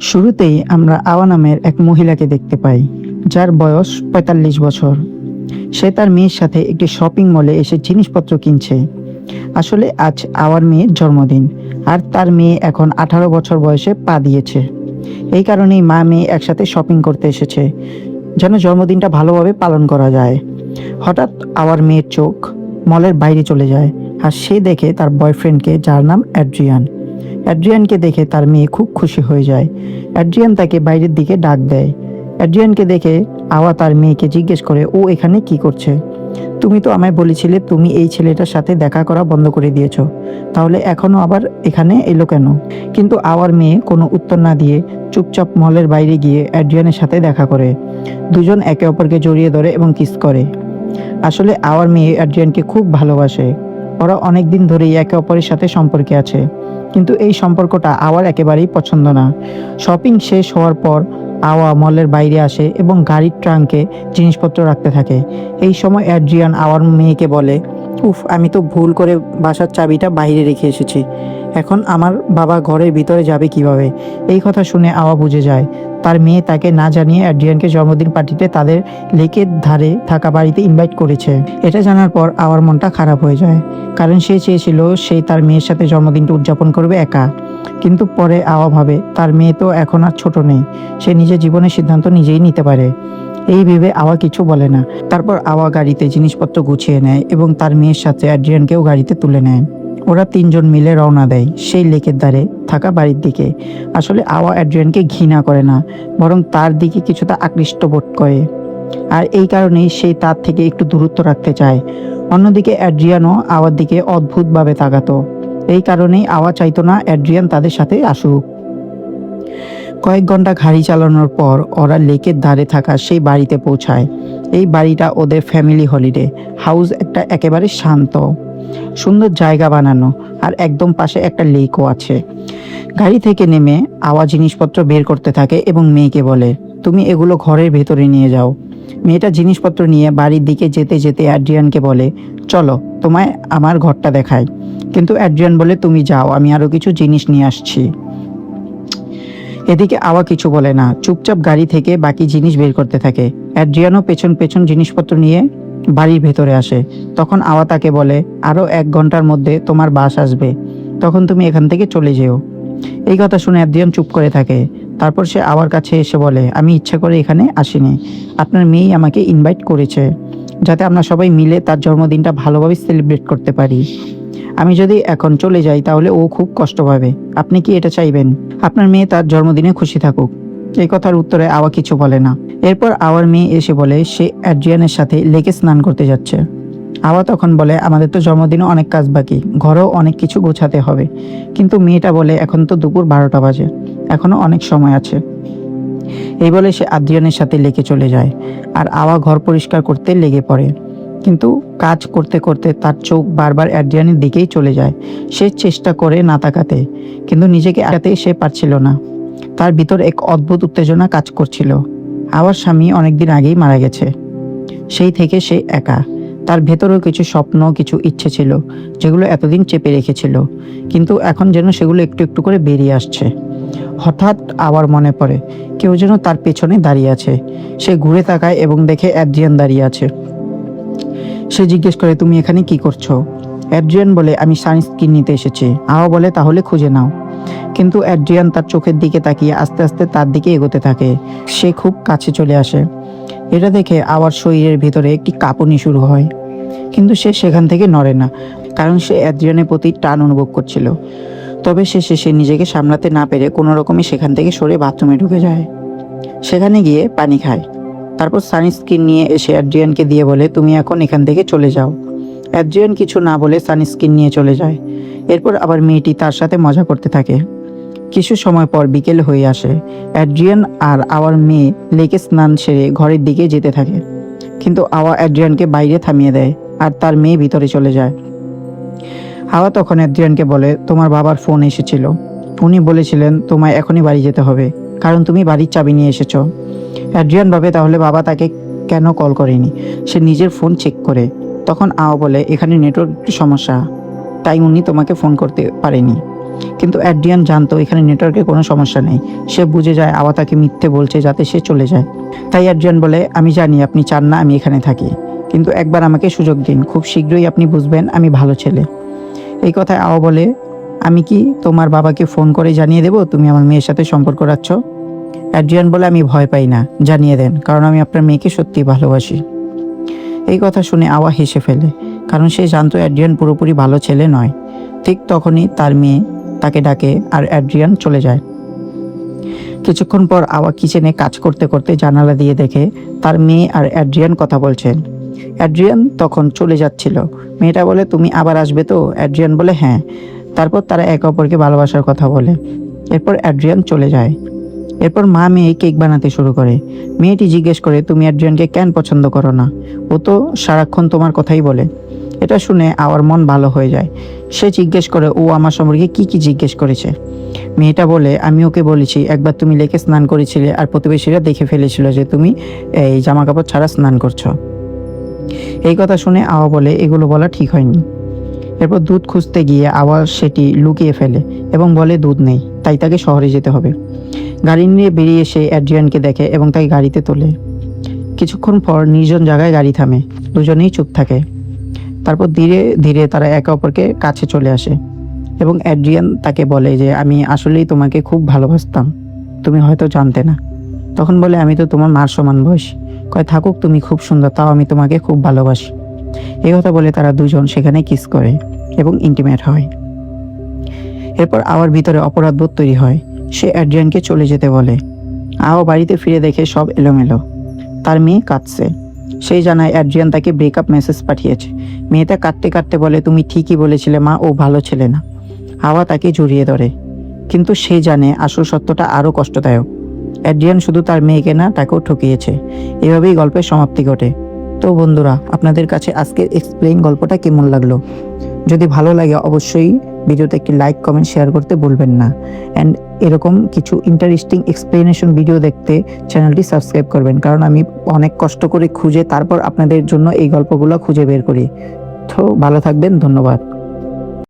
শুরুতেই আমরা আওয়া নামের এক মহিলাকে দেখতে পাই, যার বয়স ৪৫ বছর। সে তার মেয়ের সাথে একটি শপিং মলে এসে জিনিসপত্র কিনছে। আসলে আজ আওয়ার মেয়ের জন্মদিন, আর তার মেয়ে এখন ১৮ বছর বয়সে পা দিয়েছে। এই কারণেই মা মেয়ে একসাথে শপিং করতে এসেছে, যেন জন্মদিনটা ভালোভাবে পালন করা যায়। হঠাৎ আওয়ার মেয়ের চোখ মলের বাইরে চলে যায়, আর সে দেখে তার বয়ফ্রেন্ডকে, যার নাম অ্যাড্রিয়ান। অ্যাড্রিয়ানকে দেখে তার মেয়ে খুব খুশি হয়ে যায়। অ্যাড্রিয়ান তাকে বাইরের দিকে ডাক দেয়। অ্যাড্রিয়ানকে দেখে আওয়া তার মেয়েকে জিজ্ঞেস করে, ও এখানে কি করছে? তুমি তো আমায় বলেছিলে তুমি এই ছেলেটার সাথে দেখা করা বন্ধ করে দিয়েছো, তাহলে এখনো আবার এখানে এলো কেন? কিন্তু আওয়ার মেয়ে কোনো উত্তর না দিয়ে চুপচাপ মলের বাইরে গিয়ে অ্যাড্রিয়ানের সাথে দেখা করে। দুজন একে অপরকে জড়িয়ে ধরে এবং কিস করে। আসলে আওয়ার মেয়ে অ্যাড্রিয়ানকে খুব ভালোবাসে। ওরা অনেক দিন ধরেই একে অপরের সাথে সম্পর্কে আছে, কিন্তু এই সম্পর্কটা আওয়ার একেবারেই পছন্দ না। শপিং শেষ হওয়ার পর আওয়া মলের বাইরে আসে এবং গাড়ির ট্রাঙ্কে জিনিসপত্র রাখতে থাকে। এই সময় অ্যাড্রিয়ান আওয়ার মেয়েকে বলে, উফ, আমি তো ভুল করে বাসার চাবিটা বাইরে রেখে এসেছি। এখন আমার বাবা ঘরের ভিতরে যাবে কিভাবে? এই কথা শুনে আওয়া বুঝে যায় তার মেয়ে তাকে না জানিয়ে অ্যাড্রিয়ানকে জন্মদিন পার্টিতে তাদের লেকের ধারে থাকা বাড়িতে ইনভাইট করেছে। এটা জানার পর আওয়ার মনটা খারাপ হয়ে যায়, কারণ সে চেয়েছিল সে তার মেয়ের সাথে জন্মদিনটা উদযাপন করবে একা। কিন্তু পরে আওয়া ভাবে তার মেয়ে তো এখন আর ছোট নেই, সে নিজের জীবনের সিদ্ধান্ত নিজেই নিতে পারে। এই ভেবে আওয়া কিছু বলে না। তারপর আওয়া গাড়িতে জিনিসপত্র গুছিয়ে নেয় এবং তার মেয়ের সাথে অ্যাড্রিয়ানকেও গাড়িতে তুলে নেয়। ওরা তিনজন মিলে রওনা দেয় সেই লেকের ধারে থাকা বাড়ির দিকে। আসলে আওয়া অ্যাড্রিয়ানকে ঘৃণা করে না, বরং তার দিকে কিছুটা আকৃষ্ট বোধ করে, আর এই কারণেই সে তার থেকে একটু দূরত্ব রাখতে চায়। অন্যদিকে অ্যাড্রিয়ানও আওয়ার দিকে অদ্ভুতভাবে তাকাতো। এই কারণেই আওয়া চাইতো না অ্যাড্রিয়ান তাদের সাথে আসুক। কয়েক ঘন্টা গাড়ি চালানোর পর ওরা লেকের ধারে থাকা সেই বাড়িতে পৌঁছায়। এই বাড়িটা ওদের ফ্যামিলি হলিডে হাউস, একটা একেবারে শান্ত সুন্দর জায়গা বানানো, আর একদম পাশে একটা লেকও আছে। গাড়ি থেকে নেমে আওয়া জিনিসপত্র বের করতে থাকে এবং মেয়েকে বলে, তুমি এগুলো ঘরের ভেতরে নিয়ে যাও। মেয়েটা জিনিসপত্র নিয়ে বাড়ির দিকে যেতে যেতে অ্যাড্রিয়ানকে বলে, চলো তোমায় আমার ঘরটা দেখাই। কিন্তু অ্যাড্রিয়ান বলে, তুমি যাও, আমি আরো কিছু জিনিস নিয়ে আসছি। এদিকে আওয়া কিছু বলে না, চুপচাপ গাড়ি থেকে বাকি জিনিস বের করতে থাকে। অ্যাড্রিয়ানও পেছন পেছন জিনিসপত্র নিয়ে বাড়ির ভেতরে আসে। তখন আওয়া তাকে বলে, আরো ১ ঘন্টার মধ্যে তোমার বাস আসবে, তখন তুমি এখান থেকে চলে যেও। এই কথা শুনে অ্যাড্রিয়ান চুপ করে থাকে। তারপর সে আওয়ার কাছে এসে বলে, আমি ইচ্ছা করে এখানে আসিনি, আপনার মেয়েই আমাকে ইনভাইট করেছে, যাতে আমরা সবাই মিলে তার জন্মদিনটা ভালোভাবে সেলিব্রেট করতে পারি। আমি যদি এখন চলে যাই তাহলে ও খুব কষ্ট পাবে। আপনি কি এটা চাইবেন? আপনার মেয়ে তার জন্মদিনে খুশি থাকুক। এই কথার উত্তরে আওয়া কিছু বলে না। এরপর আওয়ার মেয়ে এসে বলে সে অ্যাড্রিয়ানের সাথে লেকে স্নান করতে যাচ্ছে। আওয়া তখন বলে, আমাদের তো জন্মদিনে অনেক কাজ বাকি, ঘরেও অনেক কিছু গোছাতে হবে। কিন্তু মেয়েটা বলে, এখন তো দুপুর ১২টা বাজে, এখনো অনেক সময় আছে। এই বলে সে আদ্রিয়ানের সাথে লেকে চলে যায়, আর আওয়া ঘর পরিষ্কার করতে লেগে পড়ে। কিন্তু কাজ করতে করতে তার চোখ বারবার অ্যাড্রিয়ানের দিকেই চলে যায়। সে চেষ্টা করে না তাকাতে, কিন্তু নিজেকে আটকাতে সে পারছিল না। তার ভিতর এক অদ্ভুত উত্তেজনা কাজ করছিল। আওয়ার স্বামী অনেকদিন আগেই মারা গেছে। সেই থেকে সে একা। তার ভেতরেও কিছু স্বপ্ন, কিছু ইচ্ছে ছিল, যেগুলো এতদিন চেপে রেখেছিল, কিন্তু এখন যেন সেগুলো একটু একটু করে বেরিয়ে আসছে। হঠাৎ আবার মনে পড়ে কেউ যেন তার পেছনে দাঁড়িয়ে আছে। সে ঘুরে তাকায় এবং দেখে অ্যাড্রিয়ান দাঁড়িয়ে আছে। সে জিজ্ঞেস করে, তুমি এখানে কি করছো? অ্যাড্রিয়ান বলে, আমি সানস্ক্রিন নিতে এসেছি। আওয়া বলে, তাহলে খুঁজে নাও। কিন্তু অ্যাড্রিয়ান তার চোখের দিকে তাকিয়ে আস্তে আস্তে তার দিকে এগোতে থাকে। সে খুব কাছে চলে আসে। এটা দেখে আওয়ার শরীরের ভিতরে একটি কাঁপুনি শুরু হয়, কিন্তু সে সেখান থেকে নড়ে না, কারণ সে অ্যাড্রিয়ানের প্রতি টান অনুভব করছিল। তবে সে শেষে নিজেকে সামলাতে না পেরে কোনো রকমে সেখান থেকে সরে বাথরুমে ঢুকে যায়। সেখানে গিয়ে পানি খায়। তারপর সানস্ক্রিন নিয়ে এসে অ্যাড্রিয়ানকে দিয়ে বলে, তুমি এখন এখান থেকে চলে যাও। অ্যাড্রিয়ান কিছু না বলে সানস্ক্রিন নিয়ে চলে যায়। এরপর আবার মেয়েটি তার সাথে মজা করতে থাকে। কিছু সময় পর বিকেল হয়ে আসে। অ্যাড্রিয়ান আর আওয়ার মেয়ে লেকে স্নান সেরে ঘরের দিকে যেতে থাকে, কিন্তু আওয়া অ্যাড্রিয়ানকে বাইরে থামিয়ে দেয়, আর তার মেয়ে ভিতরে চলে যায়। আওয়া তখন অ্যাড্রিয়ানকে বলে, তোমার বাবার ফোন এসেছিল, উনি বলেছিলেন তোমায় এখনই বাড়ি যেতে হবে, কারণ তুমি বাড়ির চাবি নিয়ে এসেছো। অ্যাড্রিয়ান ভাবে তাহলে বাবা তাকে কেন কল করেনি। সে নিজের ফোন চেক করে। তখন আওয়া বলে, এখানে নেটওয়ার্ক একটু সমস্যা, তাই উনি তোমাকে ফোন করতে পারেনি। কিন্তু অ্যাড্রিয়ান জানতো এখানে নেটওয়ার্কের কোনো সমস্যা নেই। সে বুঝে যায় আওয়া তাকে মিথ্যে বলছে যাতে সে চলে যায়। তাই অ্যাড্রিয়ান বলে, আমি জানি আপনি চান না আমি এখানে থাকি, কিন্তু একবার আমাকে সুযোগ দিন, খুব শীঘ্রই আপনি বুঝবেন আমি ভালো ছেলে। এই কথায় আওয়া বলে, আমি কি তোমার বাবাকে ফোন করে জানিয়ে দেবো তুমি আমার মেয়ের সাথে সম্পর্ক রাখছ? অ্যাড্রিয়ান বলে, আমি ভয় পাই না, জানিয়ে দেন, কারণ আমি আপনার মেয়েকে সত্যিই ভালোবাসি। এই কথা শুনে আওয়া হেসে ফেলে, কারণ সে জানতো অ্যাড্রিয়ান পুরোপুরি ভালো ছেলে নয়। ঠিক তখনই তার মেয়ে তাকে ডাকে আর অ্যাড্রিয়ান চলে যায়। কিছুক্ষণ পর আওয়া কিচেনে কাজ করতে করতে জানালা দিয়ে দেখে তার মেয়ে আর অ্যাড্রিয়ান কথা বলছেন। অ্যাড্রিয়ান তখন চলে যাচ্ছিল। মেয়েটা বলে, তুমি আবার আসবে তো? অ্যাড্রিয়ান বলে, হ্যাঁ। তারপর তারা একে অপরকে ভালোবাসার কথা বলে। এরপর অ্যাড্রিয়ান চলে যায়। এরপর মা মেয়ে কেক বানাতে শুরু করে। মেয়েটি জিজ্ঞেস করে, তুমি অ্যাড্রিয়ানকে কেন পছন্দ করো না? ও তো সারাক্ষণ তোমার কথাই বলে। এটা শুনে আওয়ার মন ভালো হয়ে যায়। সে জিজ্ঞেস করে, ও আমার সম্পর্কে কি কি জিজ্ঞেস করেছে? মেয়েটা বলে, আমি ওকে বলেছি একবার তুমি লেকে স্নান করেছিলে আর প্রতিবেশীরা দেখে ফেলেছিল যে তুমি এই জামা কাপড় ছাড়া স্নান করছো। এই কথা শুনে আওয়া বলে, এগুলো বলা ঠিক হয়নি। এরপর দুধ খুঁজতে গিয়ে আওয়া সেটি লুকিয়ে ফেলে এবং বলে দুধ নেই, তাই তাকে শহরে যেতে হবে। গাড়ি নিয়ে বেরিয়ে এসে অ্যাড্রিয়ানকে দেখে এবং তাকে গাড়িতে তোলে। কিছুক্ষণ পর নির্জন জায়গায় গাড়ি থামে, দুজনেই চুপ থাকে। তারপর ধীরে ধীরে তারা একে অপরকে কাছে চলে আসে এবং অ্যাড্রিয়ান তাকে বলে যে, আমি আসলেই তোমাকে খুব ভালোবাসতাম, তুমি হয়তো জানতে না। তখন বলে, আমি তো তোমার মার সমান বয়সী। কয়, থাকুক, তুমি খুব সুন্দর, তাও আমি তোমাকে খুব ভালোবাসি। এই কথা বলে তারা দুজন সেখানে কিস করে এবং ইন্টিমেট হয়। এরপর আওয়ার ভিতরে অপরাধবোধ তৈরি হয়। সে অ্যাড্রিয়ানকে চলে যেতে বলে। আওয়া বাড়িতে ফিরে দেখে সব এলোমেলো। তার মেয়ে কাঁদছে। সেই জানায় অ্যাড্রিয়ান তাকে ব্রেকআপ মেসেজ পাঠিয়েছে। মেয়েটা কাঁদতে কাঁদতে বলে, তুমি ঠিকই বলেছিলে মা, ও ভালো ছেলে না। আওয়া তাকে জড়িয়ে ধরে, কিন্তু সে জানে আসল সত্যটা আরও কষ্টদায়ক। অ্যাড্রিয়ান শুধু তার মেয়েকে না, তাকেও ঠকিয়েছে। এভাবেই গল্পের সমাপ্তি ঘটে। তো বন্ধুরা, আপনাদের কাছে আজকের এক্সপ্লেইন গল্পটা কেমন লাগলো? যদি ভালো লাগে অবশ্যই ভিডিওতে একটি লাইক, কমেন্ট, শেয়ার করতে ভুলবেন না। অ্যান্ড এরকম কিছু ইন্টারেস্টিং এক্সপ্লেনেশন ভিডিও দেখতে চ্যানেলটি সাবস্ক্রাইব করবেন, কারণ আমি অনেক কষ্ট করে খুঁজে তারপর আপনাদের জন্য এই গল্পগুলো খুঁজে বের করি। তো ভালো থাকবেন, ধন্যবাদ।